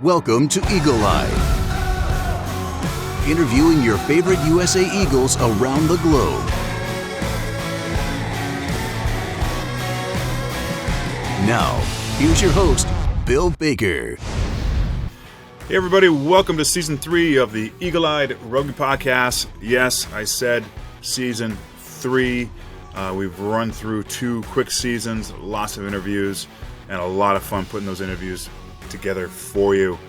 Welcome to Eagle Eye, interviewing your favorite USA Eagles around the globe. Now, here's your host, Bill Baker. Hey everybody, welcome to Season 3 of the Eagle-Eyed Rugby Podcast. Yes, I said Season 3. We've run through 2 quick seasons, lots of interviews, and a lot of fun putting those interviews together for you.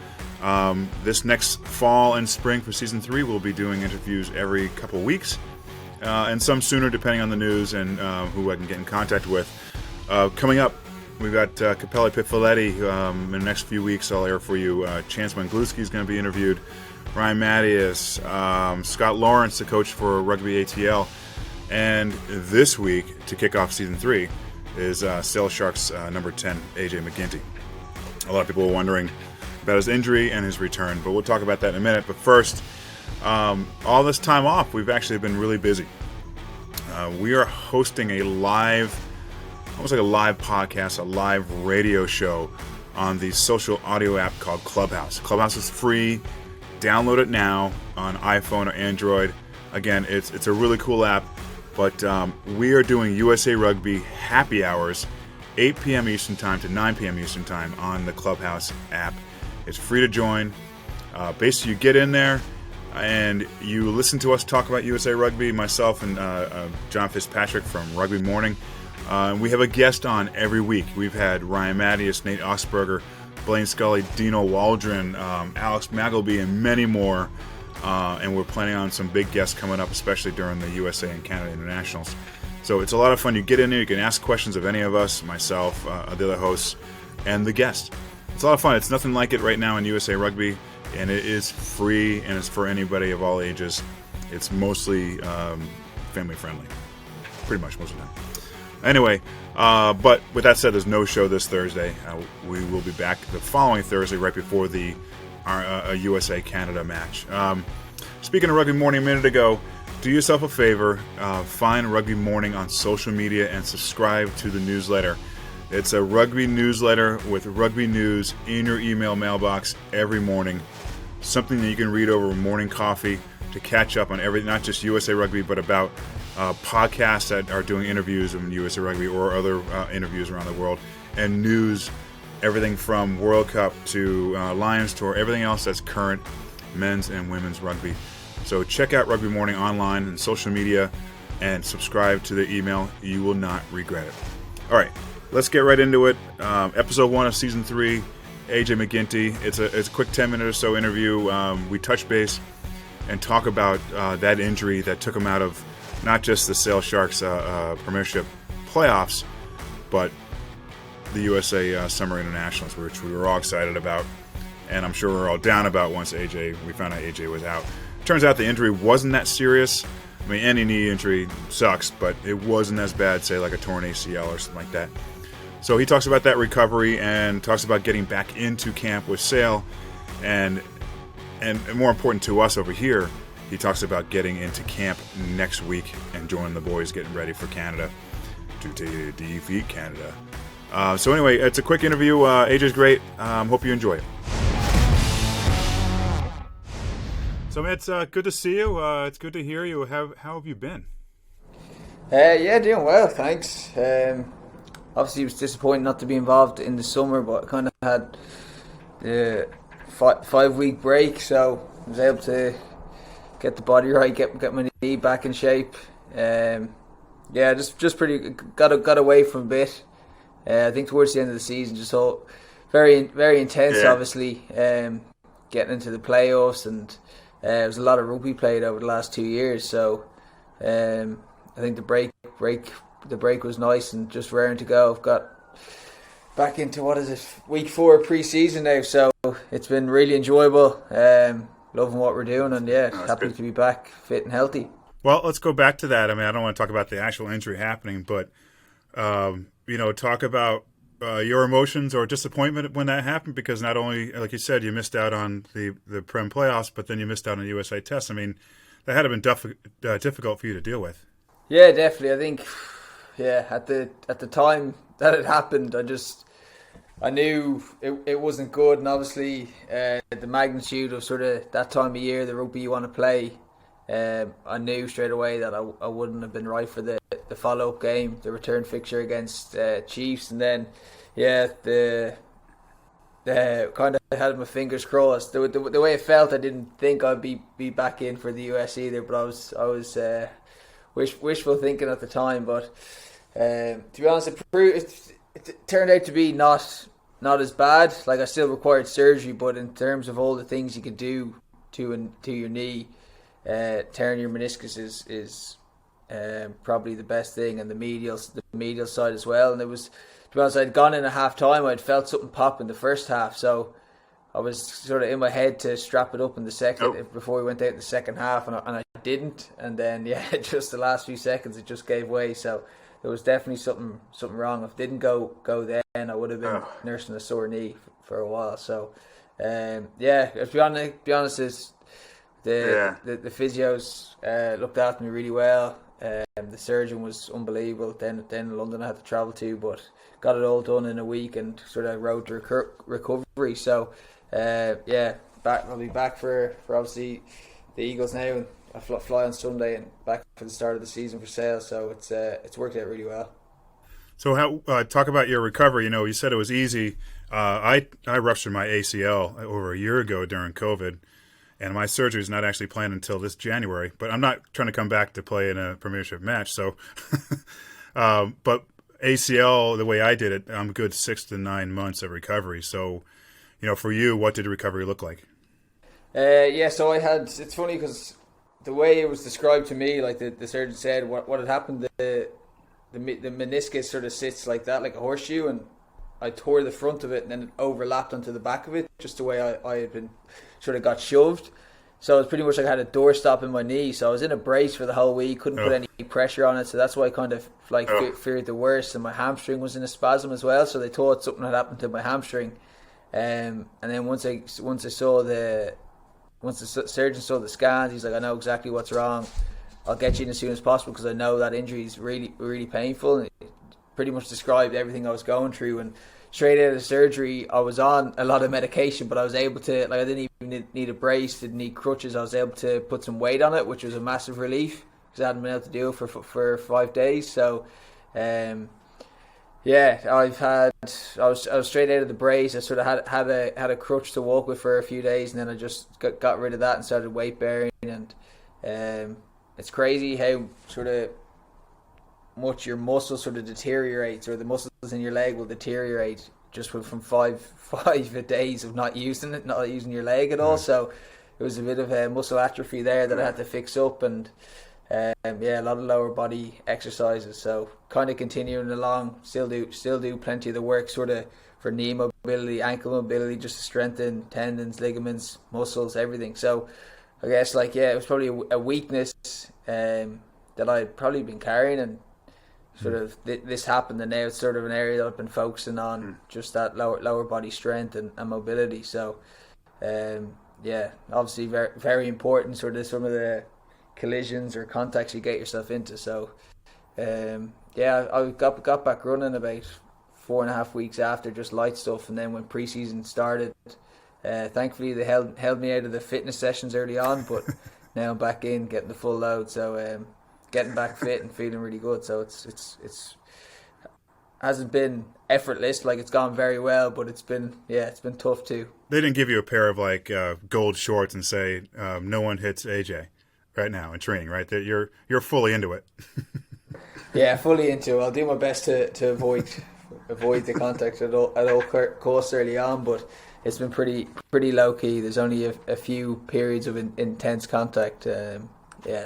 This next fall and spring for Season 3, we'll be doing interviews every couple weeks, and some sooner depending on the news and who I can get in contact with. Coming up, we've got Capelli Piffoletti. In the next few weeks, I'll air for you. Chance Mangluski is going to be interviewed. Ryan Mattias, Scott Lawrence, the coach for Rugby ATL. And this week, to kick off Season 3, is Sail Sharks number 10, AJ MacGinty. A lot of people are wondering about his injury and his return, but we'll talk about that in a minute. But first, all this time off, we've actually been really busy. We are hosting a live, almost like a live podcast, a live radio show on the social audio app called Clubhouse. Clubhouse is free. Download it now on iPhone or Android. Again, it's a really cool app, but we are doing USA Rugby happy hours, 8 p.m. Eastern Time to 9 p.m. Eastern Time on the Clubhouse app. It's free to join. Basically, you get in there and you listen to us talk about USA Rugby, myself and John Fitzpatrick from Rugby Morning. We have a guest on every week. We've had Ryan Mattias, Nate Osberger, Blaine Scully, Dino Waldron, Alex Magleby, and many more. And we're planning on some big guests coming up, especially during the USA and Canada Internationals. So it's a lot of fun. You get in there, you can ask questions of any of us, myself, the other hosts, and the guest. It's a lot of fun. It's nothing like it right now in USA Rugby, and it is free, and it's for anybody of all ages. It's mostly family friendly, pretty much most of the time. Anyway, but with that said, there's no show this Thursday. We will be back the following Thursday, right before the USA-Canada match. Speaking of Rugby Morning a minute ago, do yourself a favor, find Rugby Morning on social media and subscribe to the newsletter. It's a rugby newsletter with rugby news in your email mailbox every morning. Something that you can read over morning coffee to catch up on everything, not just USA Rugby, but about podcasts that are doing interviews in USA Rugby or other interviews around the world, and news, everything from World Cup to Lions Tour, everything else that's current men's and women's rugby. So check out Rugby Morning online and social media and subscribe to the email. You will not regret it. All right, let's get right into it. Episode 1 of Season 3, AJ MacGinty. It's a quick 10-minute or so interview. We touch base and talk about that injury that took him out of not just the Sail Sharks Premiership playoffs, but the USA Summer Internationals, which we were all excited about, and I'm sure we were all down about once we found out AJ was out. Turns out the injury wasn't that serious. I mean, any knee injury sucks, but it wasn't as bad, say, like a torn ACL or something like that. So he talks about that recovery and talks about getting back into camp with Sail, and more important to us over here, he talks about getting into camp next week and joining the boys getting ready for Canada to defeat Canada. So anyway, it's a quick interview. AJ's great. Hope you enjoy it. So, man, it's good to see you. It's good to hear you. How have you been? Yeah, doing well, thanks. Obviously, it was disappointing not to be involved in the summer, but I kind of had the 5-week break, so I was able to get the body right, get my knee back in shape. Yeah, just pretty got away from a bit. I think towards the end of the season, just all very, very intense. Yeah. Obviously, getting into the playoffs, and there was a lot of rugby played over the last 2 years. So I think the break was nice and just raring to go. I've got back into week 4 pre-season now, so it's been really enjoyable. Loving what we're doing, and happy to be back fit and healthy. Well, let's go back to that. I mean, I don't want to talk about the actual injury happening, but talk about your emotions or disappointment when that happened, because not only, like you said, you missed out on the Prem playoffs, but then you missed out on the USA test. I mean, that had to have been difficult for you to deal with. Yeah, definitely. I think, at the time that it happened, I just I knew it wasn't good, and obviously the magnitude of sort of that time of year, the rugby you want to play, I knew straight away that I wouldn't have been right for the follow up game, the return fixture against Chiefs, and then the kind of had my fingers crossed. The way it felt, I didn't think I'd be back in for the US either, but I was wishful thinking at the time. But to be honest, it turned out to be not as bad. Like, I still required surgery, but in terms of all the things you can do to your knee, tearing your meniscus is probably the best thing, and the medial side as well. And it was, to be honest, I'd gone in at half time. I'd felt something pop in the first half, so I was sort of in my head to strap it up in the second before we went out in the second half, and I didn't. And then just the last few seconds it just gave way. So there was definitely something wrong. If it didn't go then, I would have been nursing a sore knee for a while. So to be honest, is the physios looked after me really well. The surgeon was unbelievable. Then in London I had to travel to, but got it all done in a week and sort of road to recovery. So I'll be back for obviously the Eagles now, and I fly on Sunday and back for the start of the season for sale. So it's worked out really well. So how talk about your recovery? You said it was easy. I ruptured my ACL over a year ago during COVID, and my surgery is not actually planned until this January. But I'm not trying to come back to play in a Premiership match. So, but ACL, the way I did it, I'm good 6 to 9 months of recovery. So, for you, what did recovery look like? So I had. It's funny because the way it was described to me, like the surgeon said, what had happened, the meniscus sort of sits like that, like a horseshoe, and I tore the front of it, and then it overlapped onto the back of it, just the way I had been sort of got shoved. So it was pretty much like I had a doorstop in my knee. So I was in a brace for the whole week, couldn't put any pressure on it. So that's why I kind of feared the worst. And my hamstring was in a spasm as well. So they thought something had happened to my hamstring. And then once the surgeon saw the scans, he's like, I know exactly what's wrong. I'll get you in as soon as possible, because I know that injury is really, really painful. And it pretty much described everything I was going through. And straight out of surgery, I was on a lot of medication, but I was able to, I didn't even need a brace, didn't need crutches. I was able to put some weight on it, which was a massive relief, because I hadn't been able to do it for 5 days. So, I was straight out of the brace. I sort of had a crutch to walk with for a few days, and then I just got rid of that and started weight bearing. And it's crazy how sort of much your muscles sort of deteriorates, or the muscles in your leg will deteriorate just from five days of not using your leg at all. So it was a bit of a muscle atrophy there that I had to fix up, and a lot of lower body exercises. So kind of continuing along, still do plenty of the work sort of for knee mobility, ankle mobility, just to strengthen tendons, ligaments, muscles, everything. So I guess it was probably a weakness that I'd probably been carrying, and sort of this happened, and now it's sort of an area that I've been focusing on, just that lower body strength and mobility. So obviously very, very important, sort of some of the collisions or contacts you get yourself into. So I got back running about 4.5 weeks after, just light stuff, and then when pre-season started, thankfully they held me out of the fitness sessions early on, but now I'm back in getting the full load. So getting back fit and feeling really good. So it's hasn't been effortless, it's gone very well, but it's been tough too. They didn't give you a pair of gold shorts and say no one hits AJ right now in training, right? That you're fully into it. Yeah, fully into it. I'll do my best to avoid the contact at all costs early on, but it's been pretty low key. There's only a few periods of intense contact.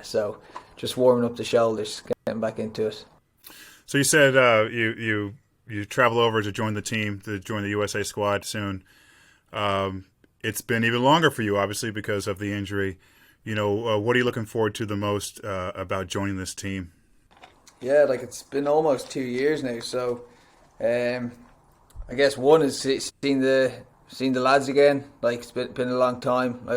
So just warming up the shoulders, getting back into it. So you said you travel over to join the team, to join the USA squad soon. It's been even longer for you, obviously, because of the injury. What are you looking forward to the most about joining this team? Yeah, it's been almost 2 years now. So I guess one is seeing the lads again. It's been a long time. I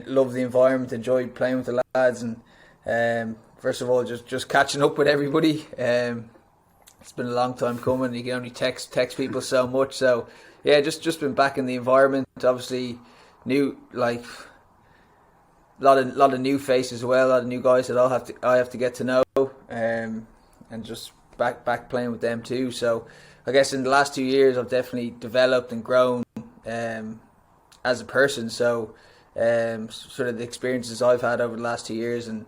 love the environment, enjoy playing with the lads, and first of all, just catching up with everybody. it's been a long time coming. You can only text people so much. So yeah, just been back in the environment. Obviously, new like lot of new faces as well. A lot of new guys that I have to get to know, and just back playing with them too. So I guess in the last 2 years, I've definitely developed and grown as a person. So sort of the experiences I've had over the last 2 years, and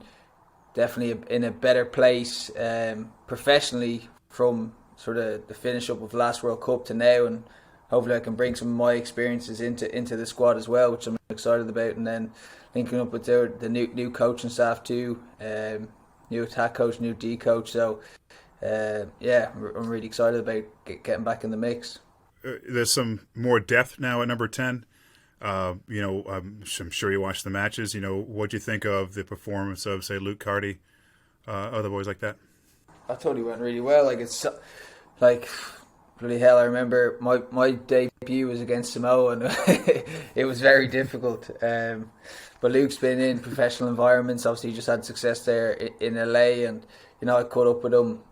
definitely in a better place professionally from sort of the finish up of the last World Cup to now, and hopefully I can bring some of my experiences into the squad as well, which I'm excited about. And then linking up with the new coaching staff too, new attack coach, new D coach. So yeah, I'm really excited about getting back in the mix. There's some more depth now at number 10. I'm sure you watched the matches. What do you think of the performance of, say, Luke Carty, other boys like that? I thought he went really well. Like, it's like, bloody hell, I remember my debut was against Samoa, and it was very difficult. But Luke's been in professional environments. Obviously, he just had success there in LA, and I caught up with him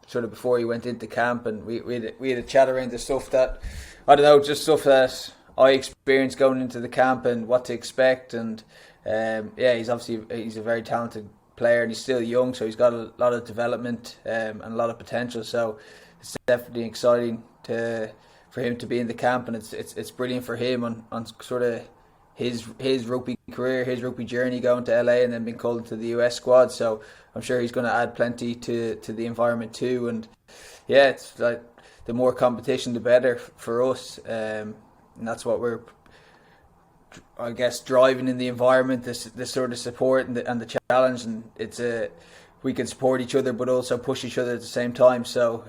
sort of before he went into camp, and we had a chat around the stuff that, I don't know, just stuff that I experienced going into the camp and what to expect. And yeah, he's a very talented player, and he's still young, so he's got a lot of development and a lot of potential. So it's definitely exciting for him to be in the camp, and it's brilliant for him on sort of his rugby career, his rugby journey, going to LA and then being called into the US squad. So I'm sure he's going to add plenty to the environment too. And yeah, it's like the more competition, the better for us. And that's what we're, I guess, driving in the environment, this sort of support and the challenge. And we can support each other, but also push each other at the same time. So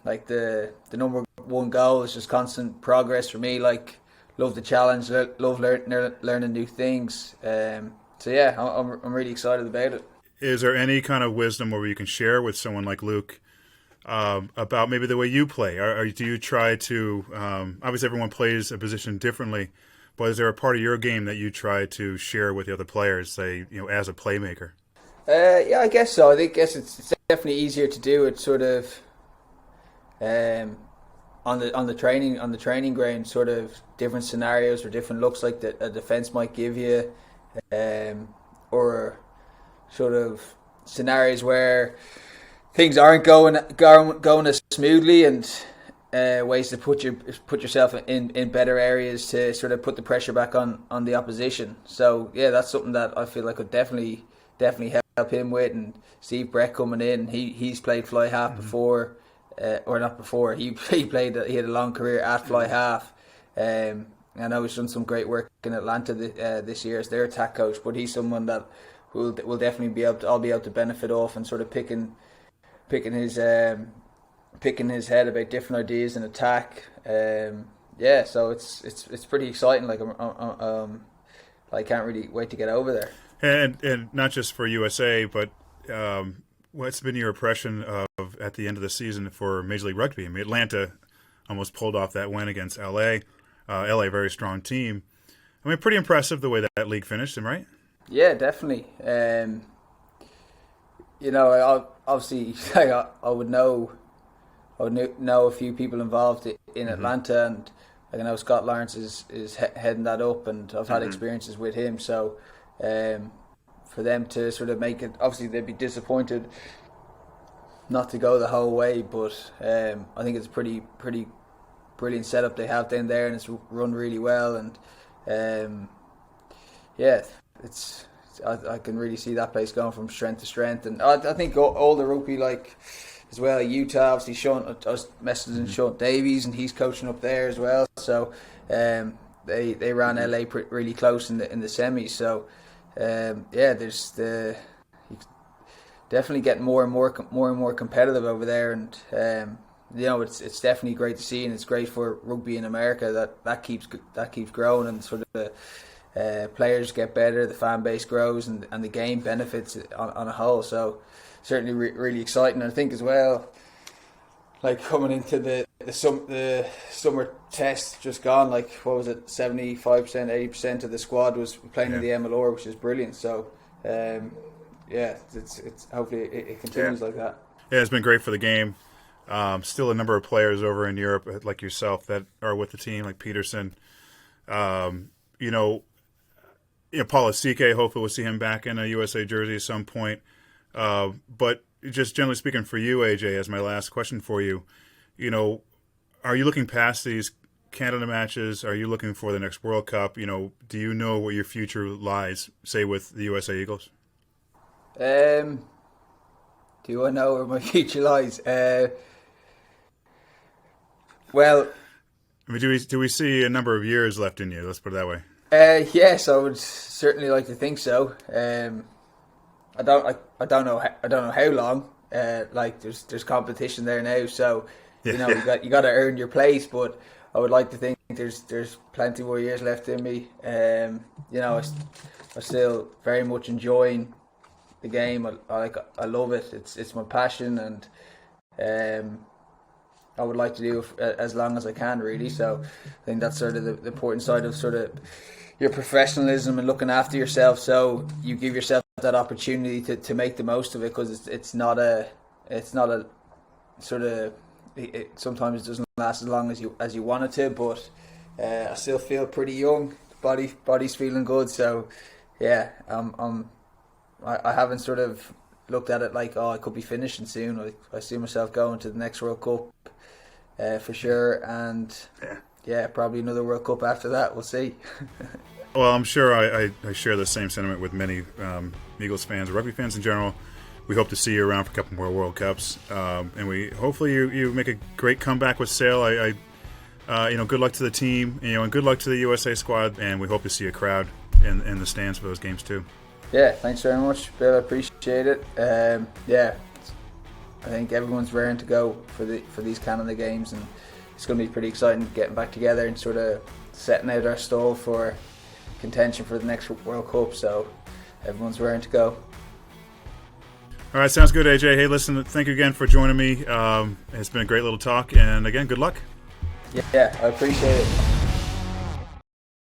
like the number one goal is just constant progress for me. Like, love the challenge, love learning new things. So yeah, I'm really excited about it. Is there any kind of wisdom where you can share with someone like Luke about maybe the way you play? Or do you try to, obviously everyone plays a position differently, but is there a part of your game that you try to share with the other players, say, as a playmaker? Yeah, I guess so. I guess it's definitely easier to do it sort of on the training ground, sort of different scenarios or different looks like that a defence might give you, or sort of scenarios where things aren't going as smoothly, and ways to put yourself in better areas to sort of put the pressure back on the opposition. So yeah, that's something that I feel like would definitely help him with. And Steve Brett coming in, he's played fly half before. Or not before, he had a long career at fly half. I know he's done some great work in Atlanta this year as their attack coach, but he's someone that will definitely I'll be able to benefit off, and sort of picking his head about different ideas in attack. Yeah, so it's pretty exciting. Like I can't really wait to get over there. And not just for USA, but what's been your impression of at the end of the season for Major League Rugby? I mean, Atlanta almost pulled off that win against LA. LA, a very strong team. I mean, pretty impressive the way that league finished, right? Yeah, definitely. Obviously, I would know a few people involved in Atlanta, and I know Scott Lawrence is heading that up, and I've had experiences with him. So for them to sort of make it, obviously they'd be disappointed not to go the whole way, but I think it's a pretty brilliant setup they have down there, and it's run really well. And yeah, I can really see that place going from strength to strength. And I think all the rugby, like as well, Utah, obviously I was messaging Sean Davies, and he's coaching up there as well. So they ran LA really close in the semis. So yeah, there's definitely getting more and more competitive over there, and it's definitely great to see, and it's great for rugby in America that keeps growing, and sort of the players get better, the fan base grows, and the game benefits on a whole. So certainly really exciting. I think as well, like coming into the summer test just gone, like what was it, 75%, 80% of the squad was playing in the MLR, which is brilliant. So yeah, it's hopefully it continues like that. Yeah, it's been great for the game. Still a number of players over in Europe, like yourself, that are with the team, like Peterson. You know, Paul Asike, hopefully we'll see him back in a USA jersey at some point. But just generally speaking for you, AJ, as my last question for you, are you looking past these Canada matches? Are you looking for the next World Cup? Do you know where your future lies, say, with the USA Eagles? Do I know where my future lies? Well, I mean, do we see a number of years left in you? Let's put it that way. Yes, I would certainly like to think so. I don't know how long. There's competition there now, so you got to earn your place. But I would like to think there's plenty more years left in me. I'm still very much enjoying the game. I love it. It's my passion, and I would like to do it as long as I can, really. So I think that's sort of the important side of sort of your professionalism and looking after yourself. So you give yourself that opportunity to make the most of it, because it's not a sort of, sometimes it doesn't last as long as you want it to. But I still feel pretty young. Body's feeling good. So yeah, I haven't sort of looked at it like, I could be finishing soon. I see myself going to the next World Cup. For sure, and probably another World Cup after that. We'll see. Well, I'm sure I share the same sentiment with many Eagles fans, rugby fans in general. We hope to see you around for a couple more World Cups, and we hopefully you make a great comeback with Sale. Good luck to the team, and good luck to the USA squad, and we hope to see a crowd in the stands for those games too. Yeah, thanks very much, Bill. I appreciate it. I think everyone's raring to go for these Canada games, and it's going to be pretty exciting getting back together and sort of setting out our stall for contention for the next World Cup. So everyone's raring to go. All right, sounds good, AJ. Hey, listen, thank you again for joining me. It's been a great little talk, and again, good luck. Yeah, I appreciate it.